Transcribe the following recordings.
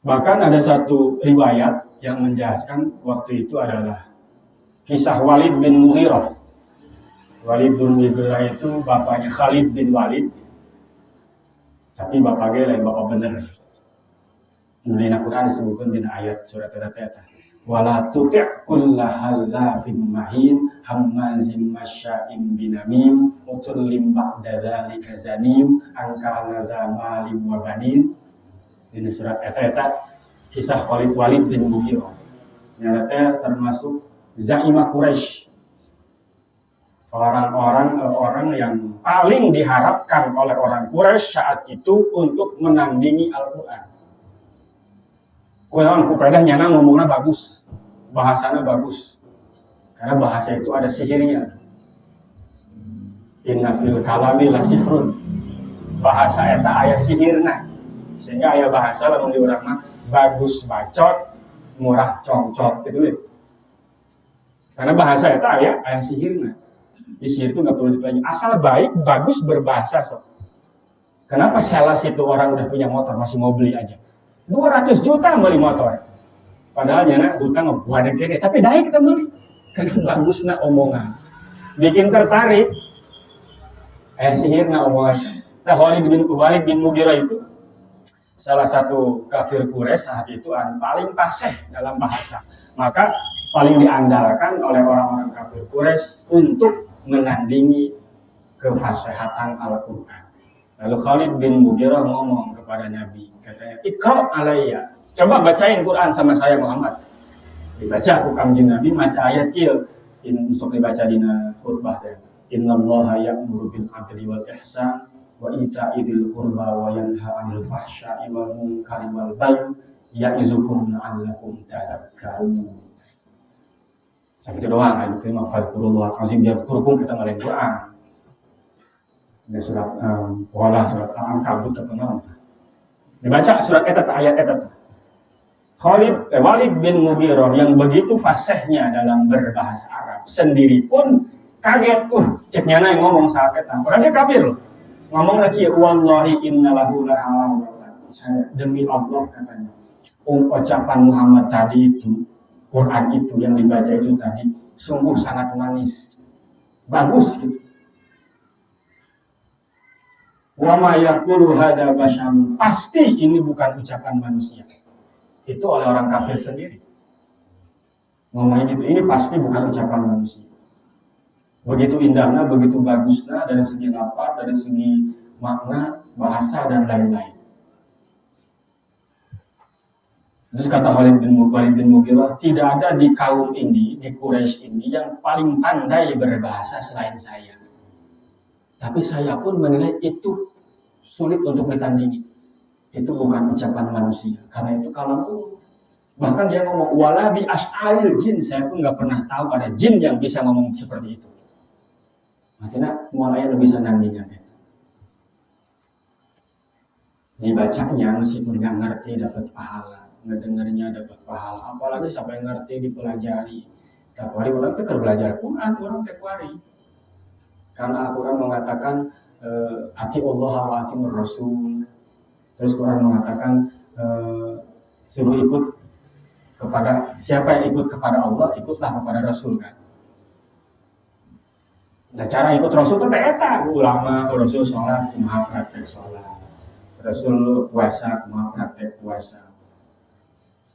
Bahkan ada satu riwayat yang menjelaskan waktu itu adalah kisah Walid bin Mughirah. Walid bin Mughirah itu bapaknya Khalid bin Walid, tapi bapaknya lain bapak bener. Di Al-Quran disebutkan di ayat surat Al-Fatihah. Wala tuti' kulla halafin mahin hammazim masya'im binamim utullim ba'da dzalika zanim angkana zamalim wa banin. Ini surat Al-Fatihah kisah Walid bin Mughirah. Nyata termasuk Zaimah Quraisy. Orang yang paling diharapkan oleh orang Quraisy saat itu untuk menandingi Al-Quran. Kuelan kupedah nyana ngomongnya bagus, bahasanya bagus, karena bahasa itu ada sihirnya. Inna fil kalami la sihrun, bahasa eta aya sihirna, sehingga aya bahasa lamun diurang bagus bacot, murah congcot gitu ya. Karena bahasa eta aya sihirna. Di sihir itu nggak perlu dipelajari, asal baik bagus berbahasa sok. Kenapa sales itu orang udah punya motor masih mau beli aja? 200 juta beli motor. Padahal nyana hutang ngebuadeng kene, tapi daya kita beli. Karena bagusna omongan. Bikin tertarik. Sihirna omongan. Nah, Walid bin Mughirah itu salah satu kafir Quraisy saat itu paling fasih dalam bahasa. Maka paling diandalkan oleh orang-orang kafir Quraisy untuk menandingi kefasihatan Al-Quran. Lalu Khalid bin Mughirah ngomong kepada Nabi, katanya, "Iqra' alayya." Coba bacain Quran sama saya Muhammad. Dibaca ku kanjeng Nabi maca ayat kieu. Sok dibaca dina khutbah teh. Innallaha ya'muru bil 'adli wal ihsan wa ita'i dzil qurba wa yanha 'anil fahsya'i wal munkari wal baghi ya'izukum la'allakum tadhakkarun. Sampai doang anu kieu mah fazkurullah azim yazkurukum kita ngalain Quran. Ini surat surat Al-Ankabut atau apa? Dibaca surat eta ayat eta. Walid bin Mughirah yang begitu fasihnya dalam berbahasa Arab sendiri pun kaget cek nyana yang ngomong saat eta. Padahal dia kafir loh. Ngomong lagi wallahi innalahu la'ala. Saya demi Allah katanya. Ucapan Muhammad tadi itu, Quran itu yang dibaca itu tadi sungguh sangat manis. Bagus gitu. Wa ma yaqulu hadza basyarun, pasti ini bukan ucapan manusia. Itu oleh orang kafir sendiri. Ngomongnya gitu, ini pasti bukan ucapan manusia. Begitu indahnya, begitu bagusnya dari segi lafaz, dari segi makna, bahasa dan lain-lain. Terus kata Walid bin Mughirah, tidak ada di kaum ini, di Quraisy ini yang paling pandai berbahasa selain saya. Tapi saya pun menilai itu sulit untuk ditandingi. Itu bukan ucapan manusia. Karena itu kalau bahkan dia ngomong wala bi as'ail jin, saya pun nggak pernah tahu ada jin yang bisa ngomong seperti itu. Artinya mulai lebih bisa nandingan itu. Dibacanya meskipun nggak ngerti dapat pahala, ngedengarnya dapat pahala. Apalagi sampai ngerti dipelajari. Tiap hari orang tuh belajar Quran, orang tiap hari. Karena Al-Quran mengatakan ati Allah wa ati Rasul. Terus Quran mengatakan suruh ikut kepada siapa yang ikut kepada Allah, ikutlah kepada Rasul kan. Nah, cara ikut Rasul itu eta ulama, Rasul sholat, kumaha praktek sholat. Rasul puasa, kumaha praktek puasa.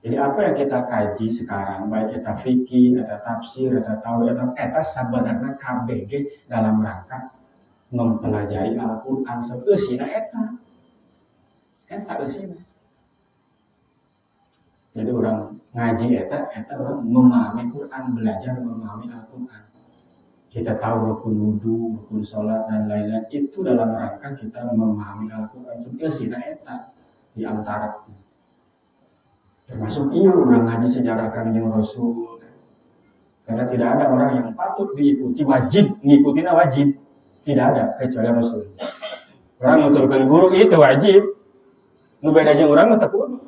Jadi apa yang kita kaji sekarang, baik kita fikih, eta tafsir, eta tauhid, eta sebenarnya KBG dalam rangka mempelajari Al-Quran seusina eta eusina. Jadi orang ngaji eta orang memahami Quran, belajar memahami Al-Quran. Kita tahu rukun wudu, rukun sholat dan lain-lain itu dalam rangka kita memahami Al-Quran seusina eta di antara. Termasuk orang ngaji sejarah Kanjeng Rasul. Karena tidak ada orang yang patut diikuti wajib, ngikutin wajib. Tidak ada kecuali Rasul. Orang nuturkeun guru itu wajib. Nu beda jeung urang mah teu kudu.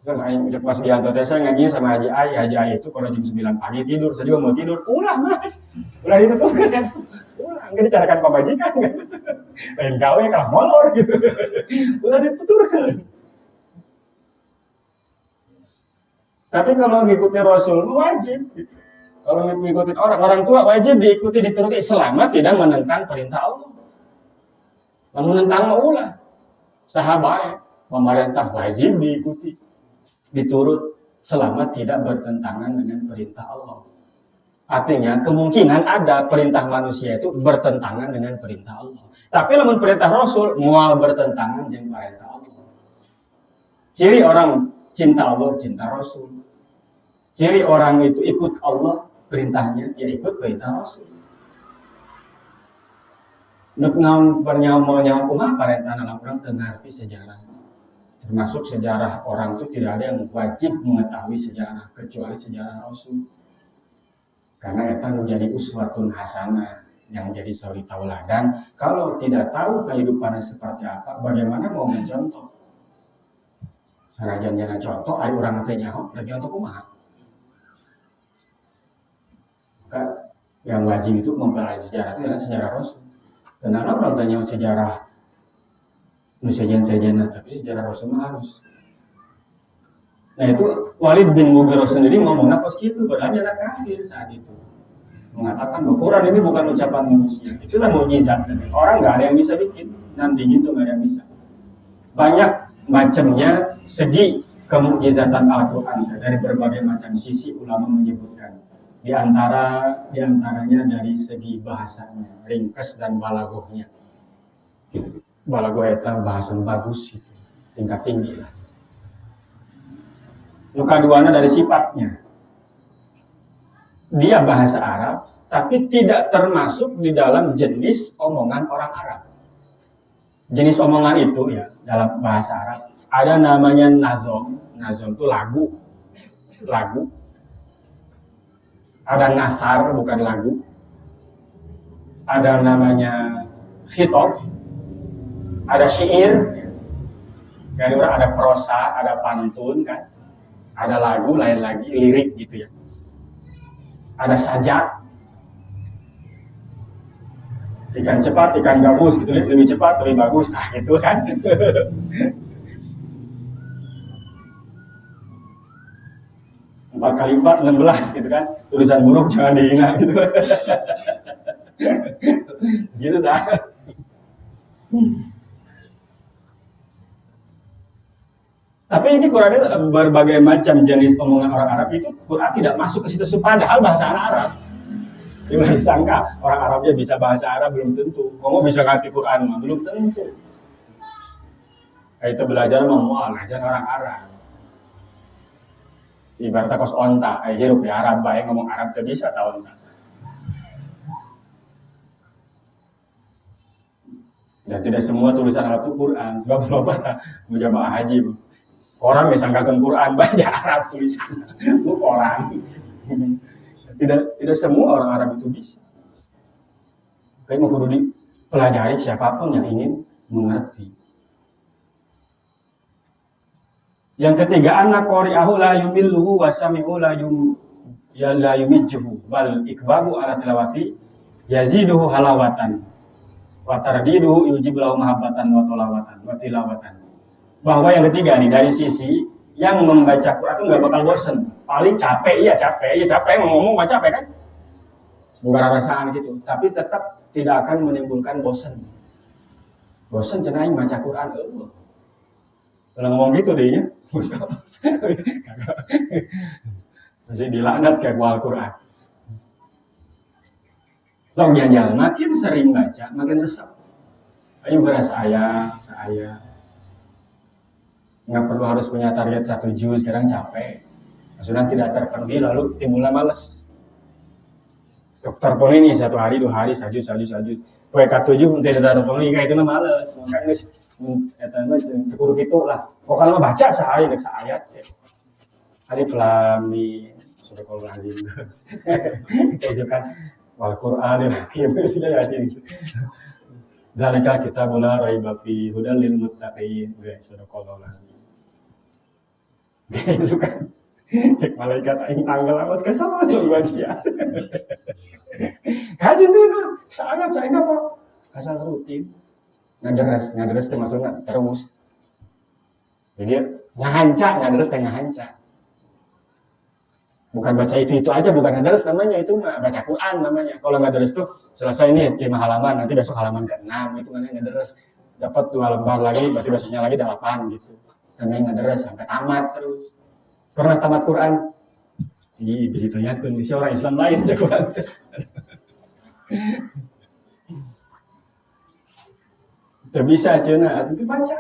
Kan aing cek pas dianto teh saya ngaji sama Haji Ai itu kalau jam 9 pagi tidur, saya juga mau tidur. Ulah Mas. Ulah dituturkeun eta. Ulah engke dicarakan pamajikan kan. Lain gawe kalah molor gitu. Ulah dituturkeun. Tapi kalau ngikuti Rasul wajib. Kalau ngikutin orang tua wajib diikuti, dituruti selama tidak menentang perintah Allah. Menentang maulah. Sahabat, pemerintah wajib diikuti, diturut selama tidak bertentangan dengan perintah Allah. Artinya kemungkinan ada perintah manusia itu bertentangan dengan perintah Allah. Tapi namun perintah Rasul mual bertentangan dengan perintah Allah. Ciri orang cinta Allah, cinta Rasul. Ciri orang itu ikut Allah, perintahnya, ya ikut perintah Rasul. Nuk ngam pernyawa kumah perintah dalam orang tengarti sejarah. Termasuk sejarah orang itu tidak ada yang wajib mengetahui sejarah kecuali sejarah Rasul. Karena itu menjadi uswatun hasanah yang jadi suri tauladan. Kalau tidak tahu kehidupannya seperti apa, bagaimana mau mencontoh? Sarajan jana contoh, ada orang nanti nyaho, dan contoh kumah. Maka yang wajib itu mempelajari sejarah itu adalah sejarah Rasul. Kenapa orang tanya sejarah sejarah tapi sejarah Rasul harus. Nah itu Walid bin Mughirah sendiri ngomongnya pas gitu, padahal dia kafir saat itu. Mengatakan bahwa Quran ini bukan ucapan manusia. Itulah mukjizat. Orang nggak ada yang bisa bikin. Nanti gitu nggak ada yang bisa. Banyak macamnya segi kemukjizatan Al-Quran dari berbagai macam sisi ulama menyebutkan. Di antaranya dari segi bahasanya, ringkas dan balagohnya. Balagoh itu bahasa bagus itu, tingkat tinggi lah. Luka duana dari sifatnya. Dia bahasa Arab, tapi tidak termasuk di dalam jenis omongan orang Arab. Jenis omongan itu ya dalam bahasa Arab ada namanya nazom. Nazom itu lagu. Ada nasar, bukan lagu. Ada namanya khitab. Ada syair. Jadi orang ada prosa, ada pantun kan. Ada lagu, lain lagi, lirik gitu ya. Ada sajak. Ikan cepat, ikan gabus gitu, lebih cepat, lebih bagus. Ah, gitu kan. 4 kali 4, 16 gitu kan. Tulisan buruk jangan dihina gitu. Gitu dah. Tapi ini Quran itu berbagai macam jenis omongan orang Arab itu Quran tidak masuk ke situ padahal bahasa Arab. Jangan disangka orang Arabnya bisa bahasa Arab belum tentu. Kamu bisa ngerti Quran mah belum tentu. Itu belajar memual ajar orang Arab. Ibaratnya kos onta, hirup di Arab baik ngomong Arab tidak bisa tahu onta. Dan tidak semua tulisan Arab itu Quran. Sebab loba mujamaah haji. Orang disangkakan Quran banyak Arab tulisannya. Orang. Tidak semua orang Arab itu bisa. Kayak mau kudu dipelajari siapapun yang ingin mengerti. Yang ketiga, anak qari'ahu la yumilluhu wa sami'u la yumijjuhu bal ikbabu ala tilawati yaziduhu halawatan wa tardiduhu yujibu lahu mahabbatan wa tilawatan. Bahwa yang ketiga nih dari sisi yang membaca Quran itu nggak bakal bosan. Paling capek ngomong nggak capek kan? Bukan rasaan gitu, tapi tetap tidak akan menimbulkan bosan. Bosan cenah aing baca Quran kalau ngomong gitu deh ya. Masih dilaknat kayak Al-Quran. Long jalan makin sering baca, makin resep. Ayo berasa saya. Nggak perlu harus punya target 1 juz, sekarang capek. Sudah tidak terpenuhi lalu timbulnya males. Terpenuhi nih 1 hari, 2 hari, 1 juz. Poe ka-7 tidak terpenuhi kayak itu males. Makanya cukup gitu lah. Pokoknya baca sehari nek ayat. Alif lam mim surah Al-Azim. Itu kan wal Qur'anil Hakim sudah yasin. Zalika kitabul la raiba fi hudal lil muttaqin. Surah Al-Azim. Itu kan cek malaikat aing tanggal amat kesal luar biasa. Kaji itu sangat saya apa? Asal rutin. Ngaderes termasuk terus. Jadi ngahanca, ngaderes teh ngahanca. Bukan baca itu aja, bukan ngadares namanya, itu mah baca Quran namanya. Kalau ngadares tuh selesai ini 5 halaman, nanti besok halaman ke-6, itu namanya ngadares. Dapat 2 lembar lagi, berarti besoknya lagi 8 gitu. Sampai ngadares sampai tamat terus. Pernah tamat Quran? Ih, bisa tanyakan di orang Islam lain aja Quran. Tidak bisa cina, itu baca.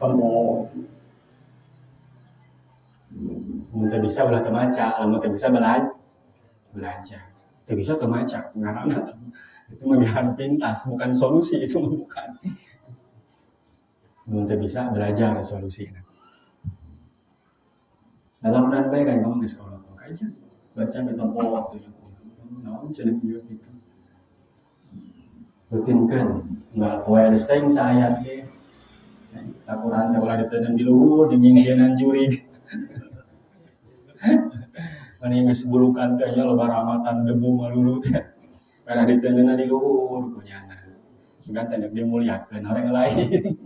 Pemoh. Tidak bisa ulah temaca, lamun tidak bisa belajar. Tidak bisa temaca, ngarana itu menggahan pintas, bukan solusi, itu bukan. Tidak bisa belajar solusinya. Dalam dan baik kan kamu di sekolah, aja baca betul waktu itu, namun jadi gitu. Rutinkan, nggak poin steng saya ke, takuran sekolah ditenan di luhur, dinyingsianan juri. Mending sebulukan tehnya loba ramatan debu malulu teh. Karena ditenan di luhur punya anak. Sudah tanda dia muliakeun orang lain.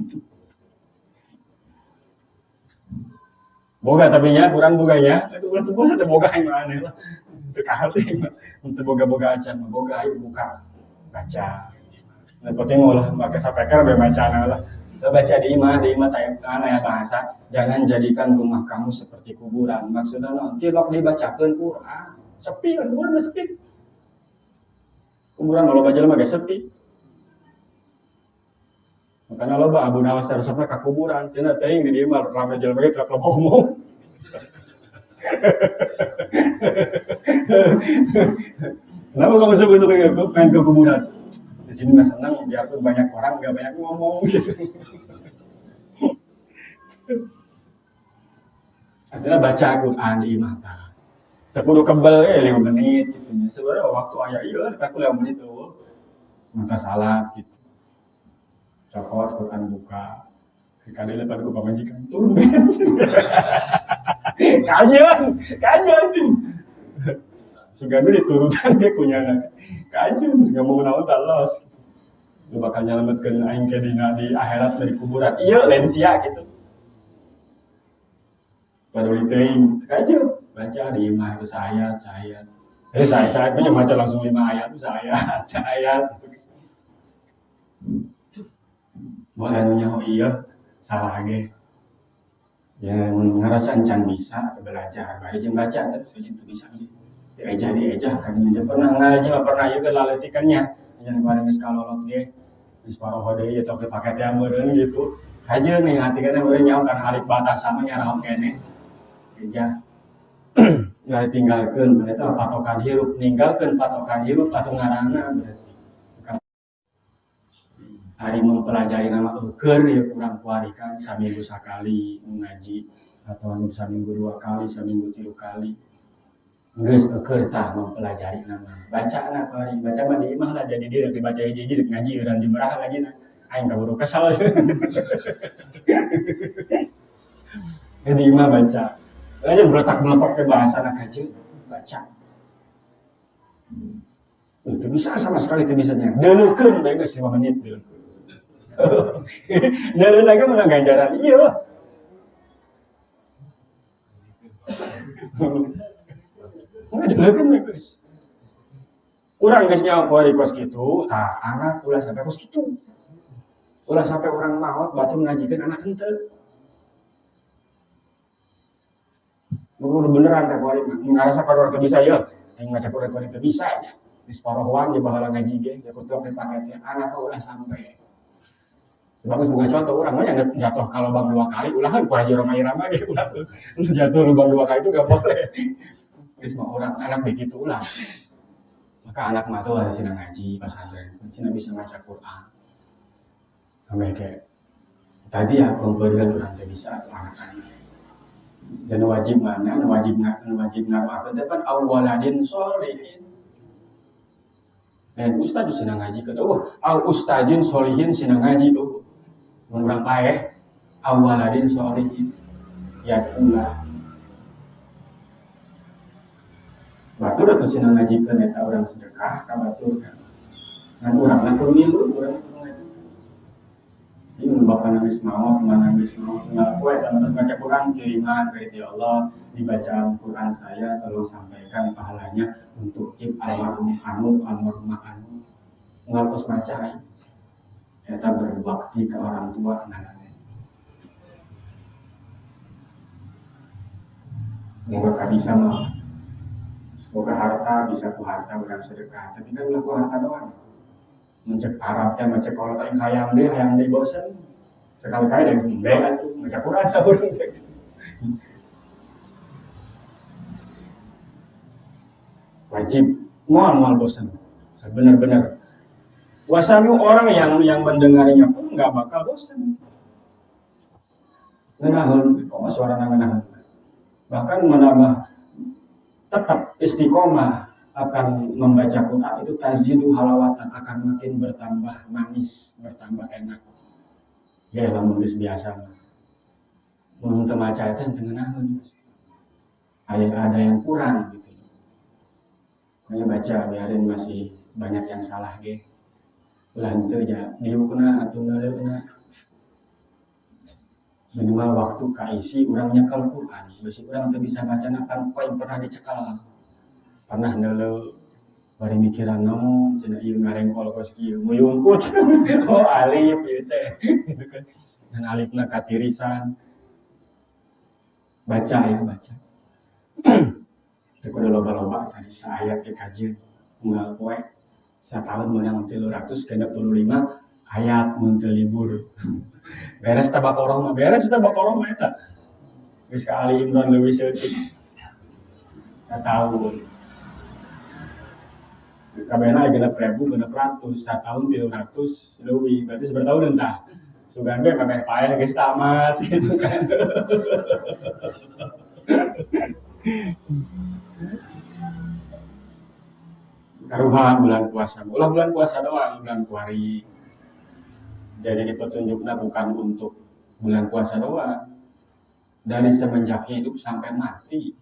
Boga tapi nya kurang boganya. Itu ulah teu boga teu boga yang mana lah. Teu kaheuh untuk boga-boga acan boga ayo buka baca. Nah, penting ulah make sapeker be bacana lah. Baca di imah tayang bahasa, jangan jadikan rumah kamu seperti kuburan. Maksudnya nanti lok dibacakan Quran, sepi kan kuburan sepi. Kuburan kalau baca mah sepi. Makanya lo abu nawas tersebut ke kuburan, cina tayang di imah ramai jalan begitu kalau ngomong. Kenapa kamu sebut main ke kuburan? Di sini nggak senang, biarpun banyak orang nggak banyak ngomong gitu. Akhirnya baca Quran di mata. Terkudu kebel 5 menit gitu. Sebenarnya waktu ayah iya, aku 5 menit tuh. Mata salat gitu. Cokot Quran buka. Kali lepas ku pamajikan turun. Kajian. Sugando diturutan dia punya anak. Kajian nggak mau naon talos. Lu bakal nyelametkeun aing ke dina di akhirat dari kuburan. Iya, lensia gitu. Pada teuing kajian baca di imah itu sayat. Saya punya baca langsung 5 ayat itu sayat. Boleh anunya iya salah ge. Ya ngerasa encan bisa belajar, bae jeung baca terus aja itu bisa. Diejah kan dia pernah ngaji mah pernah juga laletikannya. Yang kemarin geus kalolot ge. Geus paroho deui ya tok dipake teh meureun gitu. Kajeun nih hati kana meureun nyaho kana alik batas sama nyaraho keneh. Ejah. Ya tinggalkeun berarti patokan hirup, ninggalkeun patokan hirup atau ngaranna berarti. Hari mempelajari nama eukeun ya kurang kuarikan saminggu sakali ngaji atau saminggu 2 kali, saminggu 3 kali. Geus eukeun tah mempelajari nama. Bacana kuari, baca mah di imah lah jadi dia dibaca hiji-hiji ngaji urang jembrah ngajina. Aing kaburu kesal. Jadi imah baca. Aja beletak-beletok ke bahasa anak kecil baca. Itu bisa sama sekali itu bisanya. Deuleukeun bae geus 5 menit deuleukeun. Deuleuh lagi menang ganjaran iya. Deuleukeun bae geus. Urang geus nyaho poe kos kitu, tah anak ulah sampai kos kitu. Ulah sampai orang maot batu ngajikeun anak henteu. Bukan beneran tak kuari, ngarasa pada orang bisa ya, yang ngaca kuari itu bisa aja. Di separuh uang dia bahala ngaji ge, dia kutuk di paketnya, anak ulah sampai. Sebagus bukan contoh orang mah yang jatuh kalau bang 2 kali, ulah kan kuaji orang irama ge, ulah jatuh lubang 2 kali itu gak boleh. Di semua orang anak begitu ulah. Maka anak mah tuh ada sini ngaji pesantren, sini bisa ngaca Quran. Sampai kayak tadi ya pemberian orang tak bisa anak-anak. Dan wajib mana, wajib ngaruh depan awaladin solihin. Dan ustaz sedang ngaji ke ustazin solihin sedang ngaji tuh. Menurang paeh awaladin solihin. Ya ulah. Batur atau sedang ngaji ke neta orang sedekah, kabatur kan. Dan orang lakukan milu, orang ngaji. Ini bapak nangis mau, teman nangis mau, tinggal kue dan baca Quran kiriman ke Allah. bacaan Quran saya tolong sampaikan pahalanya untuk almarhum anu almarhumah anu ngaltos macai kita berbakti ke orang tua semoga bisa mah semoga harta bisa ku harta bukan sedekah tapi kan laku harta doang mencek harapnya mencek kalau tak hayang deh bosan sekali-kali dari pembelan tuh mencek Quran orang wajib mual bosan benar-benar wasamu orang yang mendengarnya pun nggak bakal bosan ngenahun kok suara ngenahun bahkan menambah tetap istiqomah akan membaca Quran itu tazidu halawatan akan makin bertambah manis bertambah enak ya lah nulis biasa untuk baca itu yang ngenahun ada yang kurang gitu makanya baca biarin masih banyak yang salah ge lanjut ya diukna atau naleuna minimal waktu kaisi orang nyekel Quran besi orang tuh bisa baca nakan poin pernah dicekal pernah nele bari mikiran naon cenah ieu ngarengkol kos kieu muyungkut oh alif ieu teh gitu kan dan alifna katirisan baca teu kudu loba-loba tadi saayat ke kajian unggal poe satahun meunang 365 ayat mun teu libur beres tabaqarah mah eta geus ka Ali Imran leuwih seutik satahun kabehna 6.000 satahun 300 leuwih berarti sebertahun entah sugan ge kabeh paeh geus tamat gitu kan karuhan bulan puasa ulah bulan puasa doang bulan kuari jadi petunjuknya bukan untuk bulan puasa doang dari semenjak hidup sampai mati